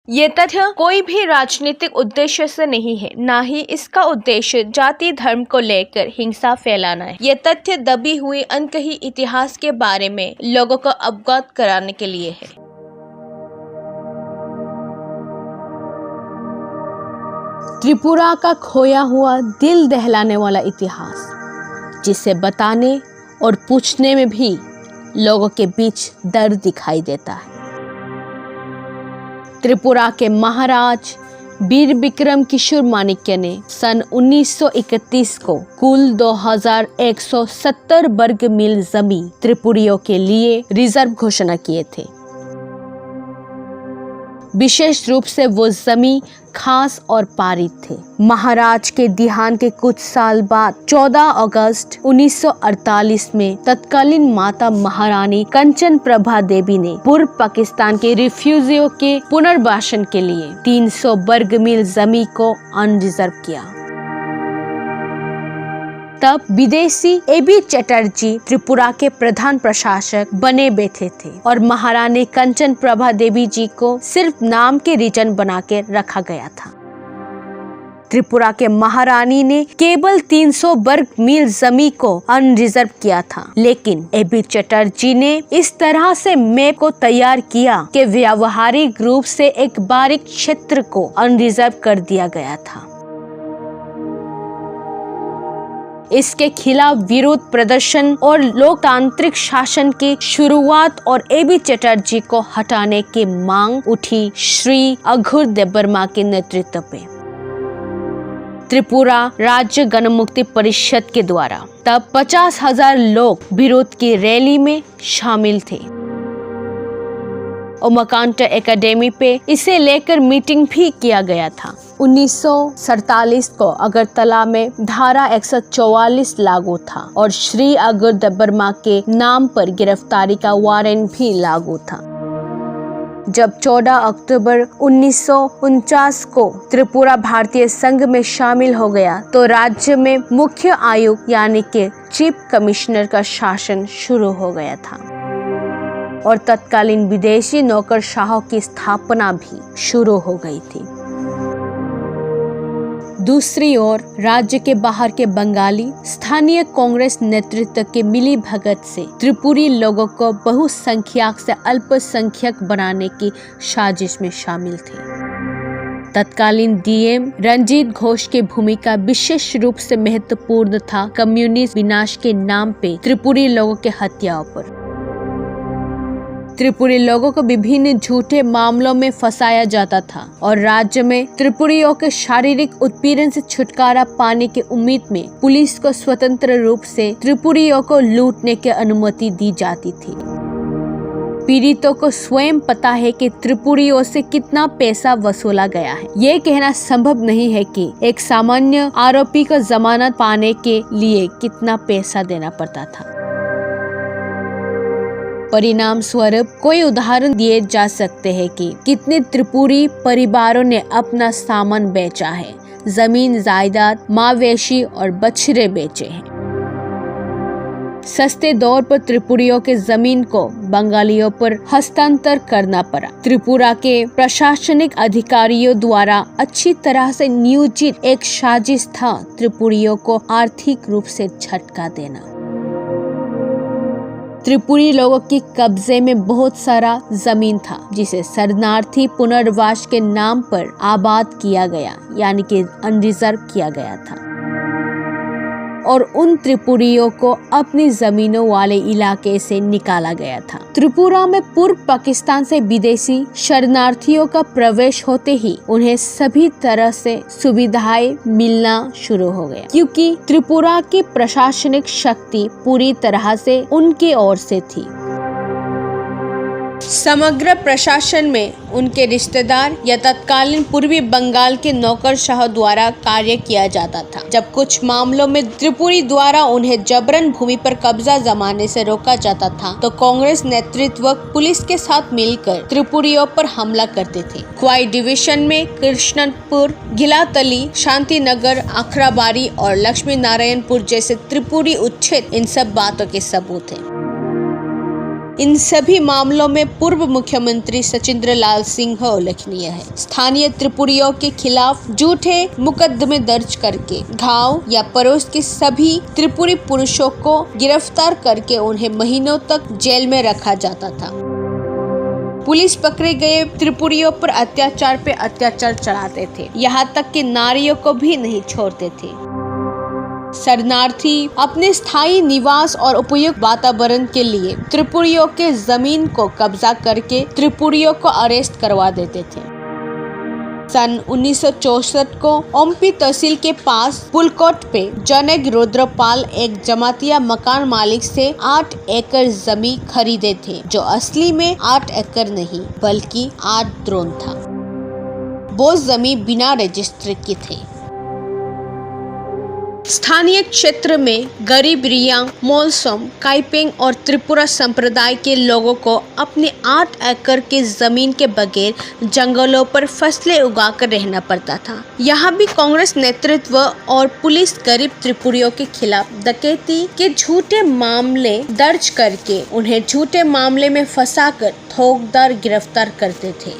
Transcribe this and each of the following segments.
ये तथ्य कोई भी राजनीतिक उद्देश्य से नहीं है, ना ही इसका उद्देश्य जाति धर्म को लेकर हिंसा फैलाना है। ये तथ्य दबी हुई अनकही इतिहास के बारे में लोगों को अवगत कराने के लिए है। त्रिपुरा का खोया हुआ दिल दहलाने वाला इतिहास, जिसे बताने और पूछने में भी लोगों के बीच दर्द दिखाई देता है। त्रिपुरा के महाराज वीर विक्रम किशोर माणिक्य ने सन 1931 को कुल 2170 वर्ग मील जमीन त्रिपुरियों के लिए रिजर्व घोषणा किए थे। विशेष रूप से वो जमीन खास और पारित थे। महाराज के देहांत के कुछ साल बाद 14 अगस्त 1948 में तत्कालीन माता महारानी कंचन प्रभा देवी ने पूर्व पाकिस्तान के रिफ्यूजियों के पुनर्वासन के लिए 300 वर्ग मील जमीन को अनरिजर्व किया। तब विदेशी एबी चटर्जी त्रिपुरा के प्रधान प्रशासक बने बैठे थे और महारानी कंचन प्रभा देवी जी को सिर्फ नाम के रीजन बना के रखा गया था। त्रिपुरा के महारानी ने केवल 300 वर्ग मील जमीन को अनरिजर्व किया था, लेकिन एबी चटर्जी ने इस तरह से मैप को तैयार किया कि व्यावहारिक रूप से एक बारीक क्षेत्र को अनरिजर्व कर दिया गया था। इसके खिलाफ विरोध प्रदर्शन और लोकतांत्रिक शासन की शुरुआत और एबी चटर्जी को हटाने की मांग उठी श्री अघोर देबबर्मा के नेतृत्व पे त्रिपुरा राज्य गणमुक्ति परिषद के द्वारा। तब 50,000 लोग विरोध की रैली में शामिल थे। उमाकांत एकेडमी पे इसे लेकर मीटिंग भी किया गया था। 1947 को अगरतला में धारा 144 लागू था और श्री अघोर देबबर्मा के नाम पर गिरफ्तारी का वारंट भी लागू था। जब 14 अक्टूबर 1949 को त्रिपुरा भारतीय संघ में शामिल हो गया तो राज्य में मुख्य आयुक्त यानी कि चीफ कमिश्नर का शासन शुरू हो गया था और तत्कालीन विदेशी नौकरशाहों की स्थापना भी शुरू हो गई थी। दूसरी ओर राज्य के बाहर के बंगाली स्थानीय कांग्रेस नेतृत्व के मिली भगत से त्रिपुरी लोगों को बहुसंख्यक से अल्पसंख्यक बनाने की साजिश में शामिल थे। तत्कालीन डीएम रंजीत घोष की भूमिका विशेष रूप से महत्वपूर्ण था कम्युनिस्ट विनाश के नाम पे त्रिपुरी लोगों के हत्याओं पर। त्रिपुरी लोगों को विभिन्न झूठे मामलों में फंसाया जाता था और राज्य में त्रिपुरियों के शारीरिक उत्पीड़न से छुटकारा पाने की उम्मीद में पुलिस को स्वतंत्र रूप से त्रिपुरियों को लूटने की अनुमति दी जाती थी। पीड़ितों को स्वयं पता है कि त्रिपुरियों से कितना पैसा वसूला गया है। ये कहना संभव नहीं है कि एक सामान्य आरोपी को जमानत पाने के लिए कितना पैसा देना पड़ता था। परिणाम स्वरूप कोई उदाहरण दिए जा सकते हैं कि कितने त्रिपुरी परिवारों ने अपना सामान बेचा है, जमीन जायदाद, मवेशी और बछड़े बेचे हैं। सस्ते दौर पर त्रिपुरियों के जमीन को बंगालियों पर हस्तांतर करना पड़ा। त्रिपुरा के प्रशासनिक अधिकारियों द्वारा अच्छी तरह से नियोजित एक साजिश था त्रिपुरियों को आर्थिक रूप से झटका देना। त्रिपुरी लोगों के कब्जे में बहुत सारा जमीन था जिसे शरणार्थी पुनर्वास के नाम पर आबाद किया गया यानी कि अनरिजर्व किया गया था और उन त्रिपुरियों को अपनी जमीनों वाले इलाके से निकाला गया था। त्रिपुरा में पूर्व पाकिस्तान से विदेशी शरणार्थियों का प्रवेश होते ही उन्हें सभी तरह से सुविधाएं मिलना शुरू हो गया, क्योंकि त्रिपुरा की प्रशासनिक शक्ति पूरी तरह से उनकी ओर से थी। समग्र प्रशासन में उनके रिश्तेदार या तत्कालीन पूर्वी बंगाल के नौकरशाह द्वारा कार्य किया जाता था। जब कुछ मामलों में त्रिपुरी द्वारा उन्हें जबरन भूमि पर कब्जा जमाने से रोका जाता था तो कांग्रेस नेतृत्व पुलिस के साथ मिलकर त्रिपुरियों पर हमला करते थे। क्वाई डिवीजन में कृष्णनपुर, घिलातली, शांतिनगर, आखराबारी और लक्ष्मी नारायणपुर जैसे त्रिपुरी उच्छेद इन सब बातों के सबूत हैं। इन सभी मामलों में पूर्व मुख्यमंत्री सचिंद्र लाल सिंह उल्लेखनीय है। स्थानीय त्रिपुरियों के खिलाफ झूठे मुकदमे दर्ज करके गांव या पड़ोस के सभी त्रिपुरी पुरुषों को गिरफ्तार करके उन्हें महीनों तक जेल में रखा जाता था। पुलिस पकड़े गए त्रिपुरियों पर अत्याचार पे अत्याचार चढ़ाते थे, यहाँ तक कि नारियों को भी नहीं छोड़ते थे। शरणार्थी अपने स्थायी निवास और उपयुक्त वातावरण के लिए त्रिपुरियों के जमीन को कब्जा करके त्रिपुरियों को अरेस्ट करवा देते थे। सन 1964 को ओम्पी तहसील के पास पुलकोट पे जनक रुद्रपाल एक जमातिया मकान मालिक से 8 एकड़ जमीन खरीदे थे, जो असली में 8 एकड़ नहीं बल्कि 8 ड्रोन था। वो जमीन बिना रजिस्टर की थी। स्थानीय क्षेत्र में गरीब रियांग, मोलसोम, काइपेंग और त्रिपुरा संप्रदाय के लोगों को अपने 8 एकड़ की जमीन के बगैर जंगलों पर फसलें उगाकर रहना पड़ता था। यहाँ भी कांग्रेस नेतृत्व और पुलिस गरीब त्रिपुरियों के खिलाफ डकैती के झूठे मामले दर्ज करके उन्हें झूठे मामले में फंसाकर ठोकदार गिरफ्तार करते थे।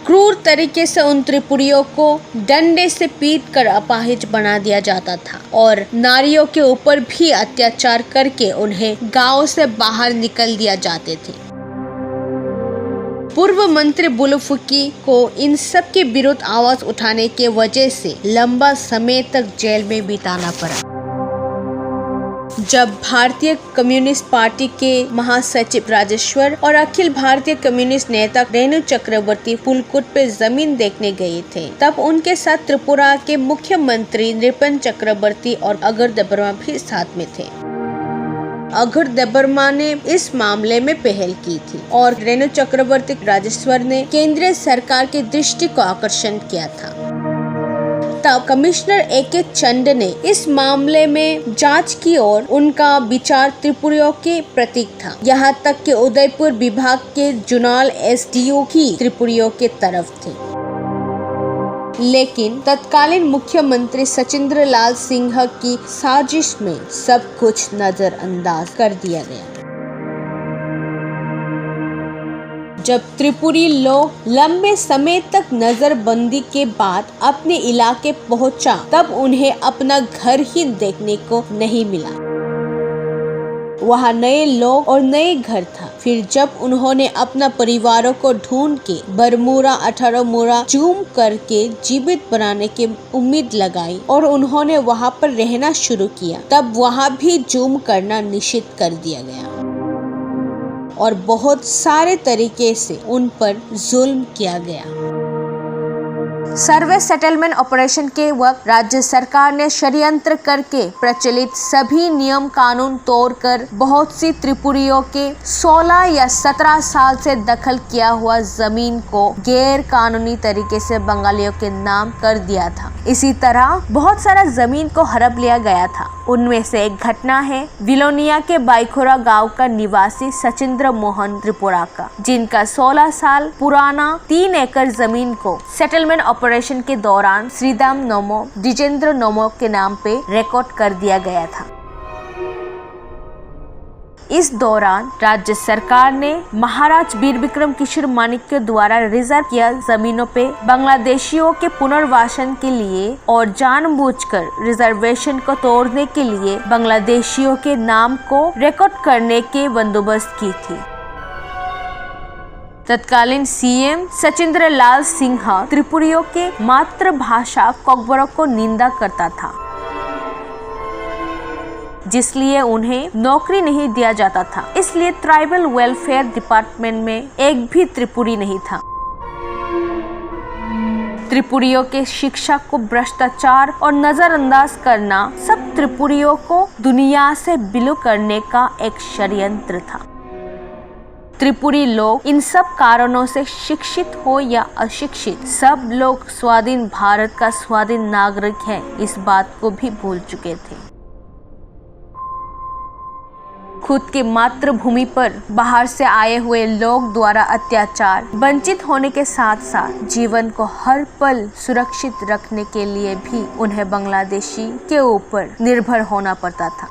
क्रूर तरीके से उन त्रिपुरियों को डंडे से पीट कर अपाहिज बना दिया जाता था और नारियों के ऊपर भी अत्याचार करके उन्हें गांव से बाहर निकल दिया जाते थे। पूर्व मंत्री बुलुफुकी को इन सब के विरुद्ध आवाज उठाने के वजह से लंबा समय तक जेल में बिताना पड़ा। जब भारतीय कम्युनिस्ट पार्टी के महासचिव राजेश्वर और अखिल भारतीय कम्युनिस्ट नेता रेणु चक्रवर्ती पुलकुट पे जमीन देखने गए थे, तब उनके साथ त्रिपुरा के मुख्यमंत्री नृपेन चक्रवर्ती और अगर देबर्मा भी साथ में थे। अगर देबर्मा ने इस मामले में पहल की थी और रेणु चक्रवर्ती राजेश्वर ने केंद्रीय सरकार की दृष्टि को आकर्षण किया था। तब कमिश्नर ए.के. चंद ने इस मामले में जांच की और उनका विचार त्रिपुरियों के प्रतीक था। यहाँ तक कि उदयपुर विभाग के जुनाल एसडीओ ही त्रिपुरियों के तरफ थे। लेकिन तत्कालीन मुख्यमंत्री सचिंद्र लाल सिंह की साजिश में सब कुछ नजरअंदाज कर दिया गया। जब त्रिपुरी लोग लंबे समय तक नजरबंदी के बाद अपने इलाके पहुंचा, तब उन्हें अपना घर ही देखने को नहीं मिला। वहाँ नए लोग और नए घर था। फिर जब उन्होंने अपना परिवारों को ढूंढ के बरमूरा 18 मूरा जूम करके जीवित बनाने की उम्मीद लगाई और उन्होंने वहाँ पर रहना शुरू किया, तब वहाँ भी जूम करना निषिद्ध कर दिया गया और बहुत सारे तरीके से उन पर जुल्म किया गया। सर्वे सेटलमेंट ऑपरेशन के वक्त राज्य सरकार ने षड्यंत्र करके प्रचलित सभी नियम कानून तोड़कर बहुत सी त्रिपुरियों के 16 या 17 साल से दखल किया हुआ जमीन को गैर कानूनी तरीके से बंगालियों के नाम कर दिया था। इसी तरह बहुत सारा जमीन को हड़प लिया गया था। उनमें से एक घटना है विलोनिया के बाईखोरा गांव का निवासी सचिंद्र मोहन त्रिपुरा का, जिनका 16 साल पुराना 3 एकड़ जमीन को सेटलमेंट ऑपरेशन के दौरान श्रीदाम नोमो द्विजेंद्र नोमो के नाम पे रिकॉर्ड कर दिया गया था। इस दौरान राज्य सरकार ने महाराज वीर विक्रम किशोर माणिक्य द्वारा रिजर्व किया जमीनों पे बांग्लादेशियों के पुनर्वासन के लिए और जानबूझकर रिजर्वेशन को तोड़ने के लिए बांग्लादेशियों के नाम को रिकॉर्ड करने के बंदोबस्त की थी। तत्कालीन सीएम सचिंद्र लाल सिंह त्रिपुरियों के मातृभाषा कोकबोरो को निंदा करता था, जिसलिए उन्हें नौकरी नहीं दिया जाता था। इसलिए ट्राइबल वेलफेयर डिपार्टमेंट में एक भी त्रिपुरी नहीं था। त्रिपुरियों के शिक्षा को भ्रष्टाचार और नजरअंदाज करना सब त्रिपुरियों को दुनिया से विलुप्त करने का एक षड्यंत्र था। त्रिपुरी लोग इन सब कारणों से शिक्षित हो या अशिक्षित, सब लोग स्वाधीन भारत का स्वाधीन नागरिक है, इस बात को भी भूल चुके थे। खुद की मातृभूमि पर बाहर से आए हुए लोग द्वारा अत्याचार, वंचित होने के साथ साथ जीवन को हर पल सुरक्षित रखने के लिए भी उन्हें बांग्लादेशी के ऊपर निर्भर होना पड़ता था।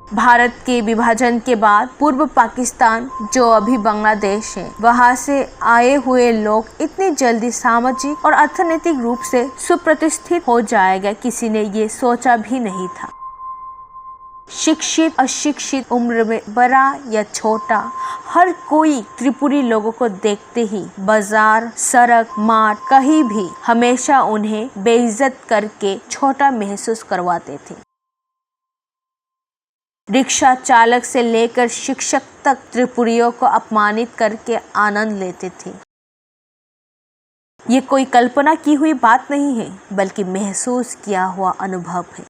भारत के विभाजन के बाद पूर्व पाकिस्तान, जो अभी बांग्लादेश है, वहां से आए हुए लोग इतनी जल्दी सामाजिक और अर्थनैतिक रूप से सुप्रतिष्ठित हो जाएगा, किसी ने ये सोचा भी नहीं था। शिक्षित अशिक्षित, उम्र में बड़ा या छोटा, हर कोई त्रिपुरी लोगों को देखते ही बाजार, सड़क, मार्ग, कहीं भी हमेशा उन्हें बेइज्जत करके छोटा महसूस करवाते थे। रिक्शा चालक से लेकर शिक्षक तक त्रिपुरियों को अपमानित करके आनंद लेते थे। ये कोई कल्पना की हुई बात नहीं है, बल्कि महसूस किया हुआ अनुभव है।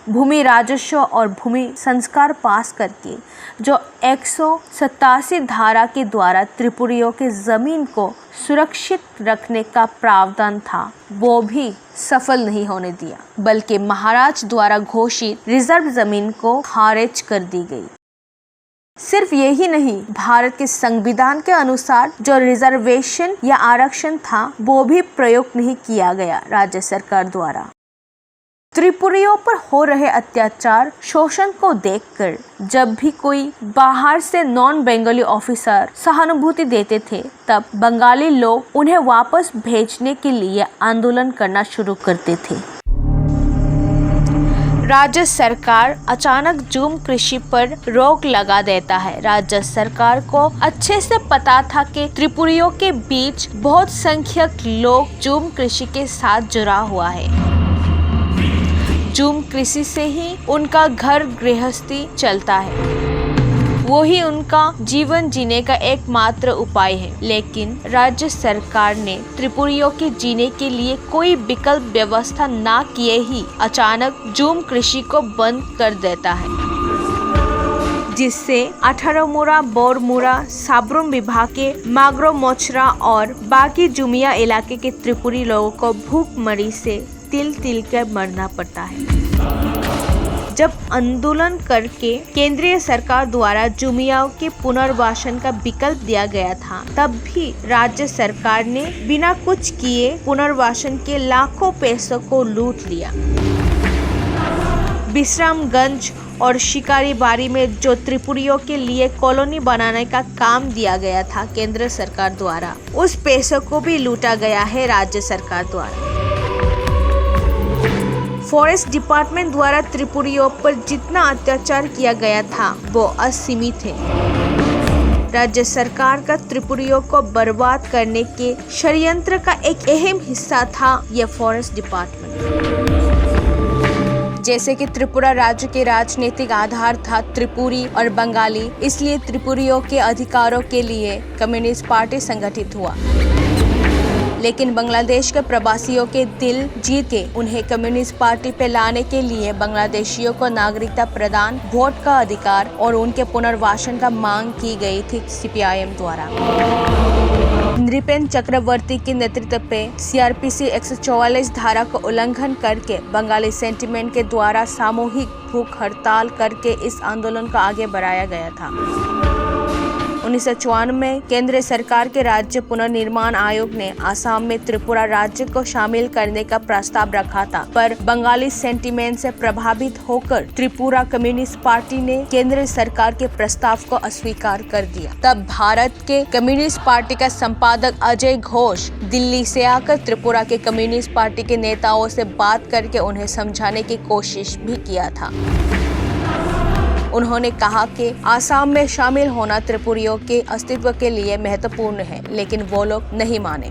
भूमि राजस्व और भूमि संस्कार पास करके जो 187 धारा के द्वारा त्रिपुरियों के जमीन को सुरक्षित रखने का प्रावधान था, वो भी सफल नहीं होने दिया, बल्कि महाराज द्वारा घोषित रिजर्व जमीन को खारिज कर दी गई। सिर्फ यही नहीं, भारत के संविधान के अनुसार जो रिजर्वेशन या आरक्षण था, वो भी प्रयोग नहीं किया गया राज्य सरकार द्वारा। त्रिपुरियों पर हो रहे अत्याचार, शोषण को देखकर जब भी कोई बाहर से नॉन बंगाली ऑफिसर सहानुभूति देते थे, तब बंगाली लोग उन्हें वापस भेजने के लिए आंदोलन करना शुरू करते थे। राज्य सरकार अचानक जूम कृषि पर रोक लगा देता है। राज्य सरकार को अच्छे से पता था कि त्रिपुरियों के बीच बहुत संख्यक लोग जूम कृषि के साथ जुड़ा हुआ है। जूम कृषि से ही उनका घर गृहस्थी चलता है, वो ही उनका जीवन जीने का एकमात्र उपाय है। लेकिन राज्य सरकार ने त्रिपुरियों के जीने के लिए कोई विकल्प व्यवस्था ना किए ही अचानक जूम कृषि को बंद कर देता है, जिससे 18 मुरा, बोरमुरा, साब्रुम विभाग के मागरो, मोचरा और बाकी जुमिया इलाके के त्रिपुरी लोगों को भूखमरी से तिल तिल कर मरना पड़ता है। जब आंदोलन करके केंद्रीय सरकार द्वारा जुमियाओं के पुनर्वासन का विकल्प दिया गया था, तब भी राज्य सरकार ने बिना कुछ किए पुनर्वासन के लाखों पैसों को लूट लिया। विश्रामगंज और शिकारी बारी में जो त्रिपुरियों के लिए कॉलोनी बनाने का काम दिया गया था केंद्र सरकार द्वारा, उस पैसों को भी लूटा गया है राज्य सरकार द्वारा। फॉरेस्ट डिपार्टमेंट द्वारा त्रिपुरियों पर जितना अत्याचार किया गया था, वो असीमित है। राज्य सरकार का त्रिपुरियों को बर्बाद करने के षड्यंत्र का एक अहम हिस्सा था यह फॉरेस्ट डिपार्टमेंट। जैसे कि त्रिपुरा राज्य के राजनीतिक आधार था त्रिपुरी और बंगाली, इसलिए त्रिपुरियों के अधिकारों के लिए कम्युनिस्ट पार्टी संगठित हुआ। लेकिन बांग्लादेश के प्रवासियों के दिल जीत के उन्हें कम्युनिस्ट पार्टी पे लाने के लिए बांग्लादेशियों को नागरिकता प्रदान, वोट का अधिकार और उनके पुनर्वासन का मांग की गई थी सीपीआईएम द्वारा। नृपेन चक्रवर्ती के नेतृत्व पे सीआरपीसी 144 धारा को उल्लंघन करके बंगाली सेंटिमेंट के द्वारा सामूहिक भूख हड़ताल करके इस आंदोलन को आगे बढ़ाया गया था। 1954 में केंद्र सरकार के राज्य पुनर्निर्माण आयोग ने आसाम में त्रिपुरा राज्य को शामिल करने का प्रस्ताव रखा था, पर बंगाली सेंटिमेंट से प्रभावित होकर त्रिपुरा कम्युनिस्ट पार्टी ने केंद्र सरकार के प्रस्ताव को अस्वीकार कर दिया। तब भारत के कम्युनिस्ट पार्टी का संपादक अजय घोष दिल्ली से आकर त्रिपुरा के कम्युनिस्ट पार्टी के नेताओं से बात करके उन्हें समझाने की कोशिश भी किया था। उन्होंने कहा कि आसाम में शामिल होना त्रिपुरियों के अस्तित्व के लिए महत्वपूर्ण है, लेकिन वो लोग नहीं माने।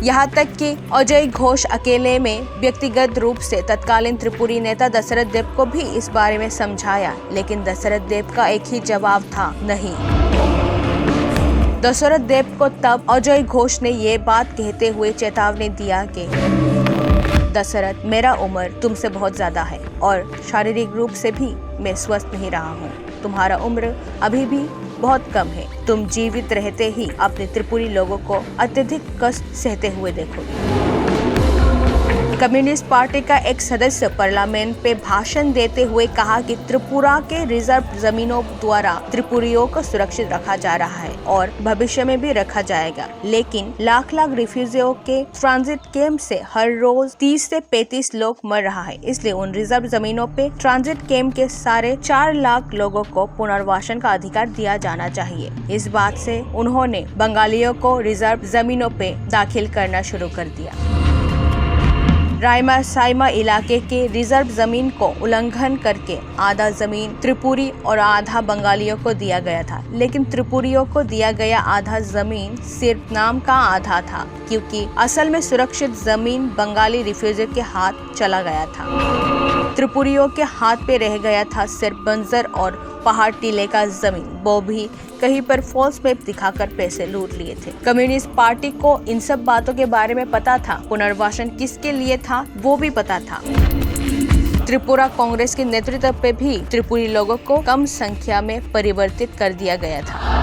यहाँ तक कि अजय घोष अकेले में व्यक्तिगत रूप से तत्कालीन त्रिपुरी नेता दशरथ देव को भी इस बारे में समझाया, लेकिन दशरथ देव का एक ही जवाब था, नहीं। दशरथ देव को तब अजय घोष ने ये बात कहते हुए चेतावनी दिया कि दशरथ, मेरा उम्र तुमसे बहुत ज्यादा है और शारीरिक रूप से भी मैं स्वस्थ नहीं रहा हूँ। तुम्हारा उम्र अभी भी बहुत कम है। तुम जीवित रहते ही अपने त्रिपुरी लोगों को अत्यधिक कष्ट सहते हुए देखोगे। कम्युनिस्ट पार्टी का एक सदस्य पार्लियामेंट पे भाषण देते हुए कहा कि त्रिपुरा के रिजर्व जमीनों द्वारा त्रिपुरियों को सुरक्षित रखा जा रहा है और भविष्य में भी रखा जाएगा, लेकिन लाख लाख रिफ्यूजियों के ट्रांजिट कैंप से हर रोज 30 से 35 लोग मर रहा है, इसलिए उन रिजर्व जमीनों पे ट्रांजिट कैंप के 4.5 लाख लोगों को पुनर्वासन का अधिकार दिया जाना चाहिए। इस बात से उन्होंने बंगालियों को रिजर्व जमीनों पे दाखिल करना शुरू कर दिया। रायमा साइमा इलाके के रिजर्व जमीन को उल्लंघन करके आधा जमीन त्रिपुरी और आधा बंगालियों को दिया गया था, लेकिन त्रिपुरियों को दिया गया आधा जमीन सिर्फ नाम का आधा था, क्योंकि असल में सुरक्षित जमीन बंगाली रिफ्यूजी के हाथ चला गया था। त्रिपुरियों के हाथ पे रह गया था सिर्फ बंजर और पहाड़ टीले का जमीन, वो भी कहीं पर फॉल्स मैप दिखाकर पैसे लूट लिए थे। कम्युनिस्ट पार्टी को इन सब बातों के बारे में पता था, पुनर्वासन किसके लिए था वो भी पता था। त्रिपुरा कांग्रेस के नेतृत्व पे भी त्रिपुरी लोगों को कम संख्या में परिवर्तित कर दिया गया था।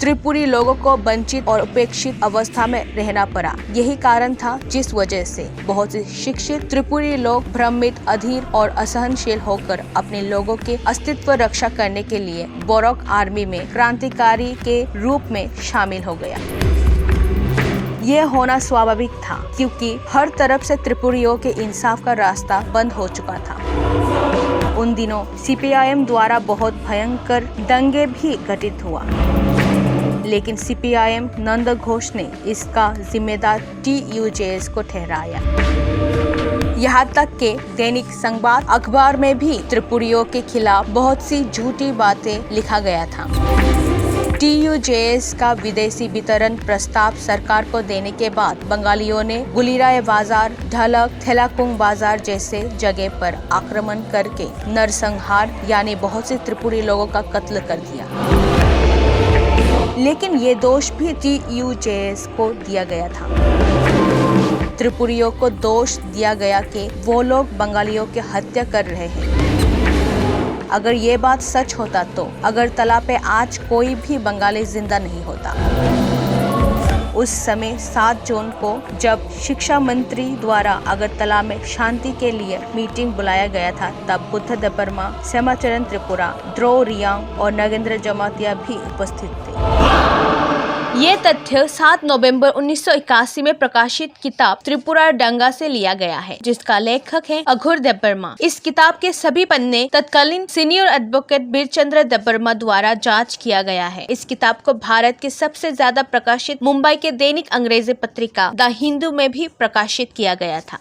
त्रिपुरी लोगों को वंचित और उपेक्षित अवस्था में रहना पड़ा। यही कारण था जिस वजह से बहुत से शिक्षित त्रिपुरी लोग भ्रमित, अधीर और असहनशील होकर अपने लोगों के अस्तित्व रक्षा करने के लिए बोरोक आर्मी में क्रांतिकारी के रूप में शामिल हो गया। यह होना स्वाभाविक था, क्योंकि हर तरफ से त्रिपुरियों के इंसाफ का रास्ता बंद हो चुका था। उन दिनों CPIM द्वारा बहुत भयंकर दंगे भी घटित हुआ, लेकिन CPIM नंद घोष ने इसका जिम्मेदार TUJS को ठहराया। यहाँ तक के दैनिक संबाद अखबार में भी त्रिपुरियों के खिलाफ बहुत सी झूठी बातें लिखा गया था। TUJS का विदेशी वितरण प्रस्ताव सरकार को देने के बाद बंगालियों ने गुलिराय बाजार, ढलक, थेलाकुंग बाजार जैसे जगह पर आक्रमण करके नरसंहार यानी बहुत से त्रिपुरी लोगों का कत्ल कर दिया। लेकिन ये दोष भी TUJS को दिया गया था। त्रिपुरियों को दोष दिया गया कि वो लोग बंगालियों की हत्या कर रहे हैं। अगर ये बात सच होता तो अगरतला पे आज कोई भी बंगाली जिंदा नहीं होता। उस समय 7 जून को जब शिक्षा मंत्री द्वारा अगरतला में शांति के लिए मीटिंग बुलाया गया था, तब बुद्ध देबबर्मा, श्यामाचरण त्रिपुरा, द्रो रियांग और नगेंद्र जमातिया भी उपस्थित थे। ये तथ्य 7 नवंबर 1981 में प्रकाशित किताब त्रिपुरा दंगा से लिया गया है, जिसका लेखक है अघोर देबबर्मा। इस किताब के सभी पन्ने तत्कालीन सीनियर एडवोकेट बीरचंद्र देबबर्मा द्वारा जांच किया गया है। इस किताब को भारत के सबसे ज्यादा प्रकाशित मुंबई के दैनिक अंग्रेजी पत्रिका द हिंदू में भी प्रकाशित किया गया था।